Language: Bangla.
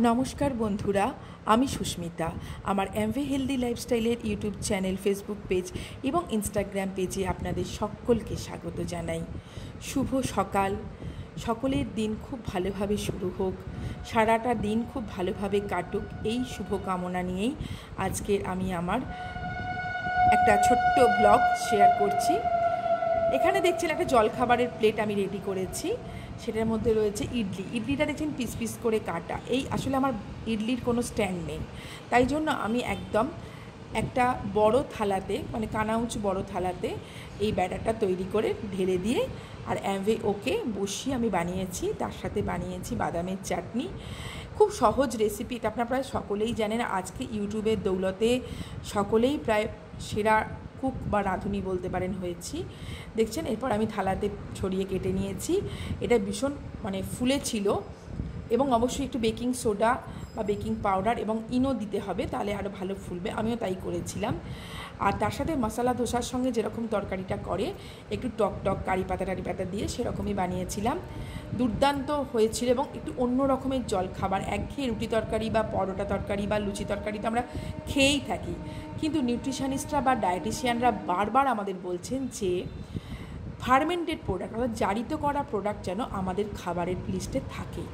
নমস্কার বন্ধুরা, আমি সুস্মিতা। আমার এমভি হেলদি লাইফস্টাইলের ইউটিউব চ্যানেল, ফেসবুক পেজ এবং ইনস্টাগ্রাম পেজে আপনাদের সকলকে স্বাগত জানাই। শুভ সকাল। সকলের দিন খুব ভালোভাবে শুরু হোক, সারাটা দিন খুব ভালোভাবে কাটুক, এই শুভ কামনা নিয়েই আজকের আমি আমার একটা ছোট্ট ব্লগ শেয়ার করছি। এখানে দেখছেন একটা জলখাবারের প্লেট আমি রেডি করেছি। সেটার মধ্যে রয়েছে ইডলিটা দেখছেন পিস পিস করে কাটা। এই আসলে আমার ইডলির কোনো স্ট্যান্ড নেই, তাই জন্য আমি একদম একটা বড় থালাতে, মানে কানা উঁচু বড় থালাতে এই ব্যাটারটা তৈরি করে ঢেলে দিয়ে আর ওকে বসিয়ে আমি বানিয়েছি। তার সাথে বানিয়েছি বাদামের চাটনি। খুব সহজ রেসিপি, এটা আপনারা প্রায় সকলেই জানেন। আজকে ইউটিউবের দৌলতে সকলেই প্রায় সেরা কুক বা রাঁধুনি বলতে পারেন হয়েছি। দেখছেন, এরপর আমি থালাতে ছড়িয়ে কেটে নিয়েছি। এটা ভীষণ ফুলে ছিল, এবং অবশ্যই একটু বেকিং সোডা বা বেকিং পাউডার এবং ইনো দিতে হবে, তাহলে আরও ভালো ফুলবে। আমিও তাই করেছিলাম। আর তার সাথে মশলা ধোসার সঙ্গে যেরকম তরকারিটা করে, একটু টক টক কারি পাতা দিয়ে সেরকমই বানিয়েছিলাম। দুর্দান্ত হয়েছিল এবং একটু অন্য রকমের জলখাবার। একঘেয়ে রুটি তরকারি বা পরোটা তরকারি বা লুচি তরকারি তো আমরা খেয়েই থাকি, কিন্তু নিউট্রিশনিস্টরা বা ডায়েটিশিয়ানরা বারবার আমাদের বলছেন যে ফার্মেন্টেড প্রোডাক্ট, অর্থাৎ জারিত করা প্রোডাক্ট যেন আমাদের খাবারের লিস্টে থাকে।